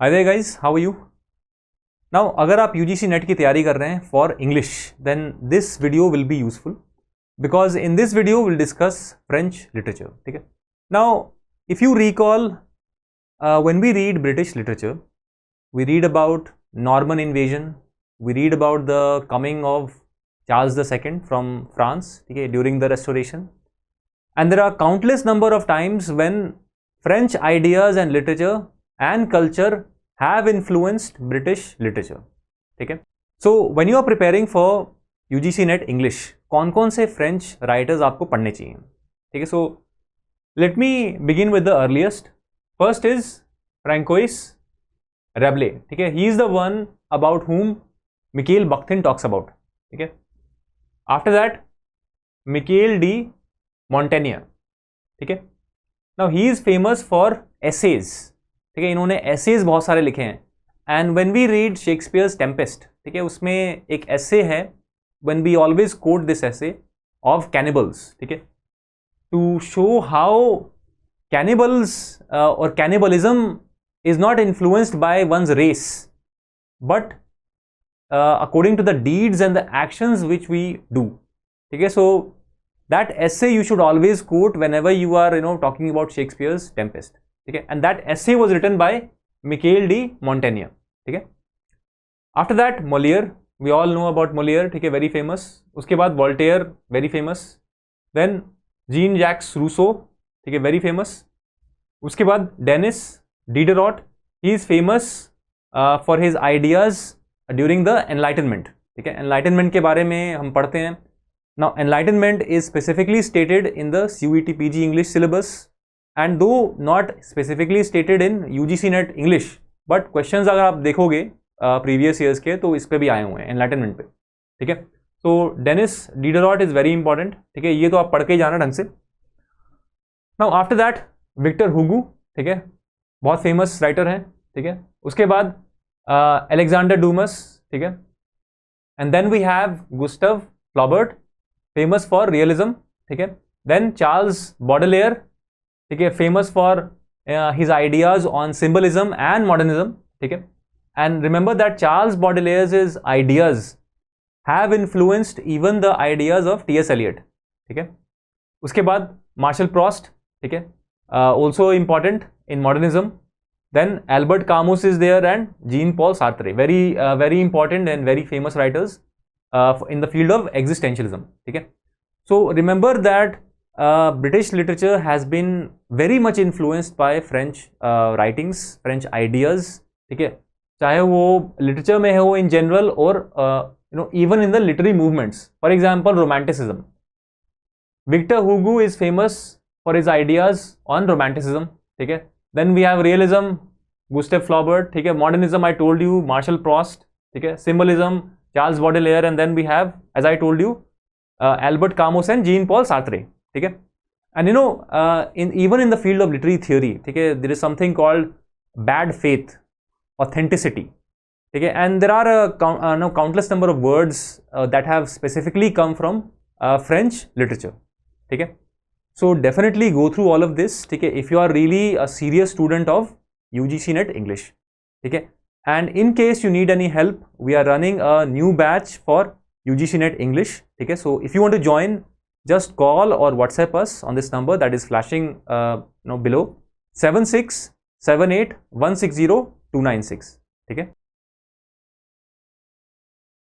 Hi there guys, how are you? Now अगर आप UGC net की तैयारी कर रहे हैं for English, then this video will be useful because in this video we'll discuss French literature. ठीक है? Now if you recall, when we read British literature, we read about Norman invasion, we read about the coming of Charles II from France, ठीक है, during the Restoration, and there are countless number of times when French ideas and literature and culture have influenced British literature. ठीक है? So when you are preparing for UGC Net English, कौन-कौन से French writers आपको पढ़ने चाहिए? ठीक है? So let me begin with the earliest. First is Francois Rabelais. ठीक है? He is the one about whom Mikhail Bakhtin talks about. ठीक है? After that, Michel de Montaigne. ठीक है? Now he is famous for essays. ठीक है, इन्होंने essays बहुत सारे लिखे हैं. And when we read Shakespeare's Tempest, ठीक है, उसमें एक एसे है, when we always quote this essay of cannibals, ठीक है, टू शो हाउ कैनिबल्स और cannibalism is not influenced by one's race but according to the deeds and the actions which we do. ठीक है, so that essay you should always quote whenever you are talking about Shakespeare's Tempest. ठीक है, and that essay was written by Michel de Montaigne. ठीक है, after that Moliere, we all know about Moliere. ठीक है, very famous. उसके बाद Voltaire, very famous. Then Jean Jacques Rousseau, ठीक है, वेरी फेमस. उसके बाद Denis Diderot, he is famous for his ideas during the enlightenment. ठीक है, एनलाइटनमेंट के बारे में हम पढ़ते हैं. Now enlightenment is specifically stated in the CUET PG English syllabus, and though not specifically stated in UGC Net English, but questions अगर आप देखोगे previous years के तो इस पे भी आए हुए हैं enlightenment पे. ठीक है, तो डेनिस डिडरॉट इज वेरी इंपॉर्टेंट. ठीक है, ये तो आप पढ़ के ही जाना ढंग से. Now after that Victor Hugo, ठीक है, बहुत फेमस राइटर हैं. ठीक है, उसके बाद अलेक्जेंडर डूमस. ठीक है, and then we have Gustave Flaubert, famous for realism. ठीक है, देन चार्ल्स बॉडेलेयर, ठीक है, famous for his ideas on symbolism and modernism. ठीक है, and remember that Charles Baudelaire's his ideas have influenced even the ideas of T.S. Eliot. ठीक है, उसके बाद मार्शल प्रॉस्ट, ठीक है, also important in modernism. Then Albert Camus is there and Jean Paul Sartre, very important and very famous writers in the field of existentialism. ठीक है, so remember that British literature has been very much influenced by French writings, French ideas. ठीक है, चाहे वो literature में हो in general और even in the literary movements. For example, Romanticism. Victor Hugo is famous for his ideas on Romanticism. ठीक है, then we have Realism, Gustave Flaubert. ठीक है, Modernism I told you, Marshall Proust. ठीक है, Symbolism, Charles Baudelaire, and then we have, as I told you, Albert Camus and Jean Paul Sartre. ठीक है, and even in the field of literary theory, ठीक है, there is something called bad faith, authenticity. ठीक है, and there are countless number of words that have specifically come from French literature. ठीक है, so definitely go through all of this. ठीक है, if you are really a serious student of UGC Net English. ठीक है, and in case you need any help, we are running a new batch for UGC Net English. ठीक है, so if you want to join, just call or WhatsApp us on this number that is flashing below, 7678160296. ठीक है.